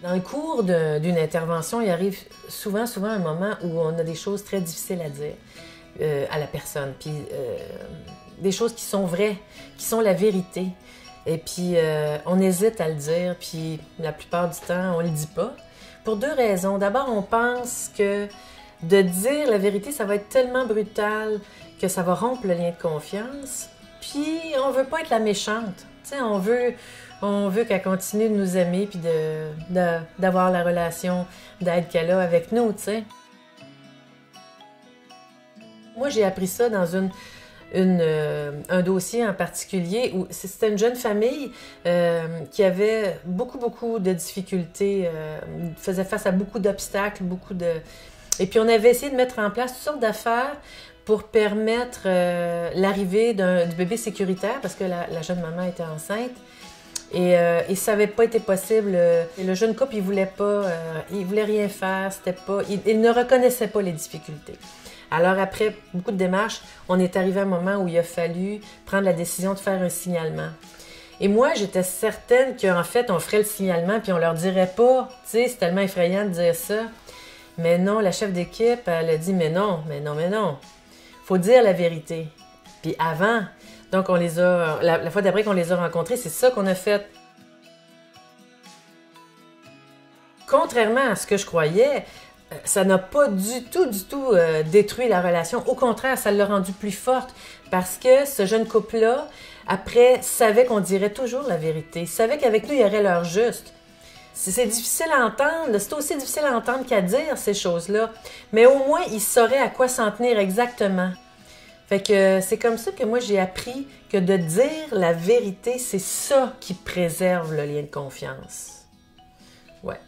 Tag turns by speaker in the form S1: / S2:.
S1: Dans le cours d'une intervention, il arrive souvent un moment où on a des choses très difficiles à dire à la personne, puis des choses qui sont vraies, qui sont la vérité. Et puis on hésite à le dire, puis la plupart du temps, on le dit pas. Pour deux raisons. D'abord, on pense que de dire la vérité, ça va être tellement brutal que ça va rompre le lien de confiance. Puis on veut pas être la méchante. Tu sais, on veut qu'elle continue de nous aimer puis d'avoir la relation d'aide qu'elle a avec nous, tu sais. Moi, j'ai appris ça dans un dossier en particulier où c'était une jeune famille qui avait beaucoup de difficultés, faisait face à beaucoup d'obstacles, Et puis on avait essayé de mettre en place toutes sortes d'affaires pour permettre l'arrivée du bébé sécuritaire parce que la jeune maman était enceinte. Et ça n'avait pas été possible. Le jeune couple, il voulait rien faire, il ne reconnaissait pas les difficultés. Alors après beaucoup de démarches, on est arrivé à un moment où il a fallu prendre la décision de faire un signalement. Et moi, j'étais certaine qu'en fait, on ferait le signalement puis on leur dirait pas, tu sais, c'est tellement effrayant de dire ça. Mais non, la chef d'équipe, elle a dit, mais non. Faut dire la vérité. Puis avant, donc la fois d'après qu'on les a rencontrés, c'est ça qu'on a fait. Contrairement à ce que je croyais, ça n'a pas du tout détruit la relation. Au contraire, ça l'a rendue plus forte parce que ce jeune couple-là, après, savait qu'on dirait toujours la vérité. Il savait qu'avec nous, il y aurait l'heure juste. C'est difficile à entendre, c'est aussi difficile à entendre qu'à dire ces choses-là, mais au moins, il saurait à quoi s'en tenir exactement. Fait que c'est comme ça que moi, j'ai appris que de dire la vérité, c'est ça qui préserve le lien de confiance. Ouais.